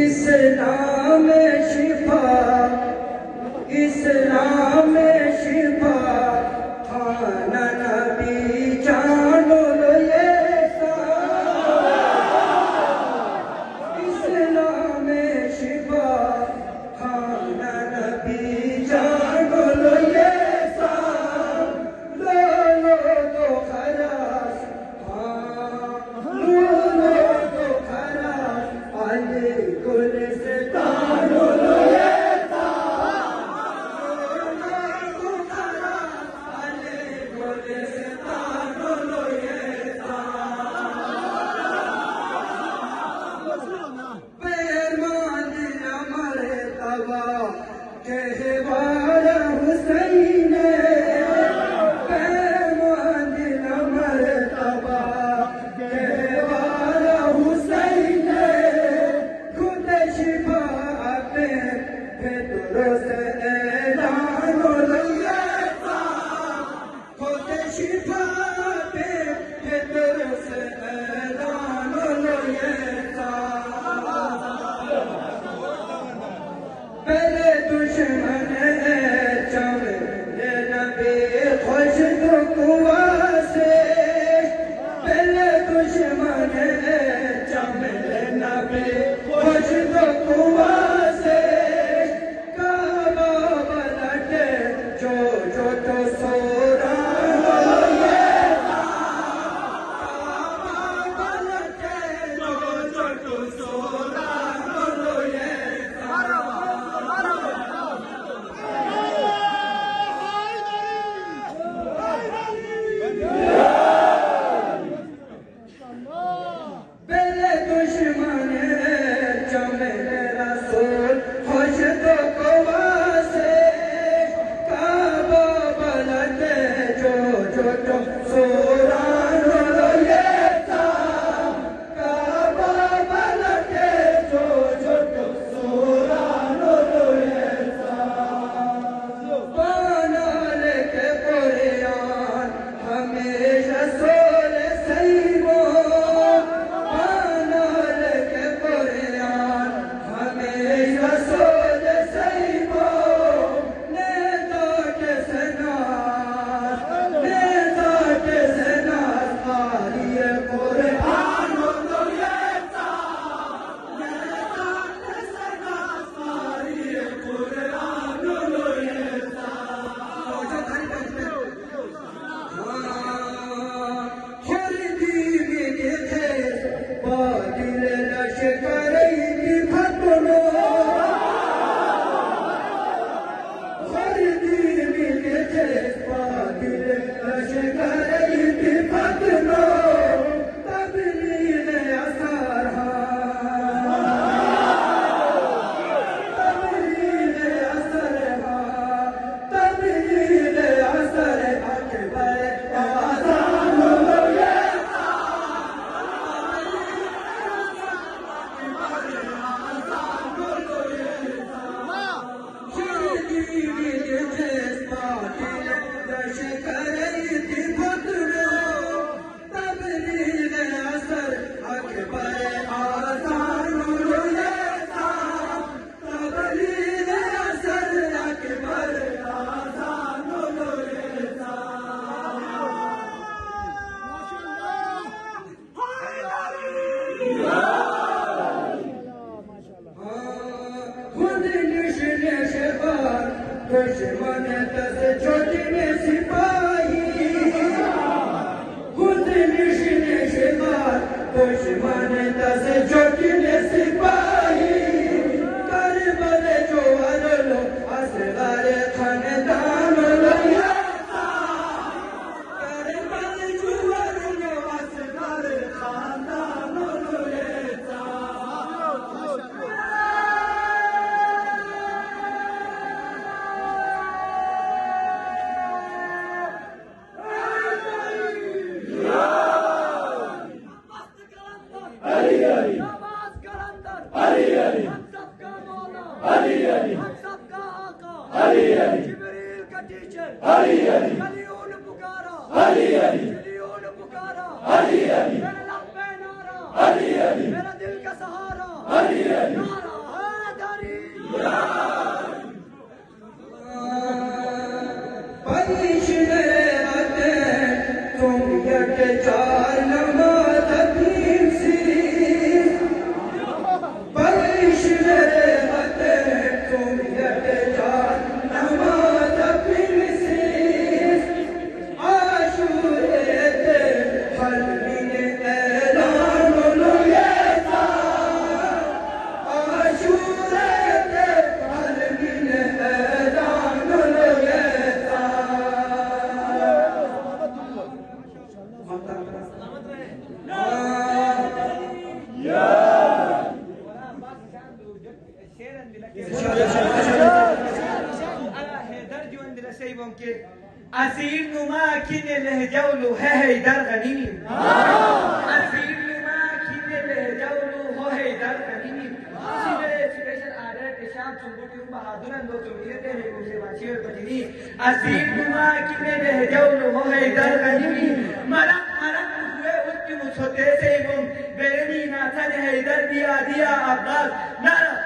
इस्लाम शिफा, इस्लाम शिफा, खाना नबी जानो लो ये इस्लाम शिफा, खाना नबी जानो लो ये लो लो तो खलास, लो लो तो खलास, अली गुल से तानो लो ये कहवारा हुसैन, पैमान दिल मरतबा कहवारा हुसैन, खुद शिफाअत फितरों से ऐलान लगे खुद शिफाअत फितरों से ऐलान लगे पहले दुश्मन चमले नबी खुश तो कुआ से, पहले दुश्मन चमले नबी खुश तो कुआ से, काबा पलटे जो जो तो सोरा दुश्मन चमले रसूल खुश तो कुआ से, काबा पलटे जो जो तो सोरा लो ये काबा पलटे जो जो तो सोरा लो ये पाना लेके कुरान हमेशा सोले सही वो दुश्मन दस छोटने सिपाही, खुद निशने शिकार दुश्मन दस छोटने सिपाही, करबल जो अरलो असगर खानदान लो करबल जो अरलो असगर खानदान लो नमाज करा أسير نما كين لهجولو هيدر غنيم أسير نما كين لهجولو هيدر غنيم سيدة سبيشل آدر كشاب سنبوكي بهادر اندو سميرة هيكوشي باشير بجني أسير نما كين لهجولو هيدر غنيم مرق हुए उसकी मुझसे से वो बेरनी नाथा ने हैदर दिया दिया अब्बास नारा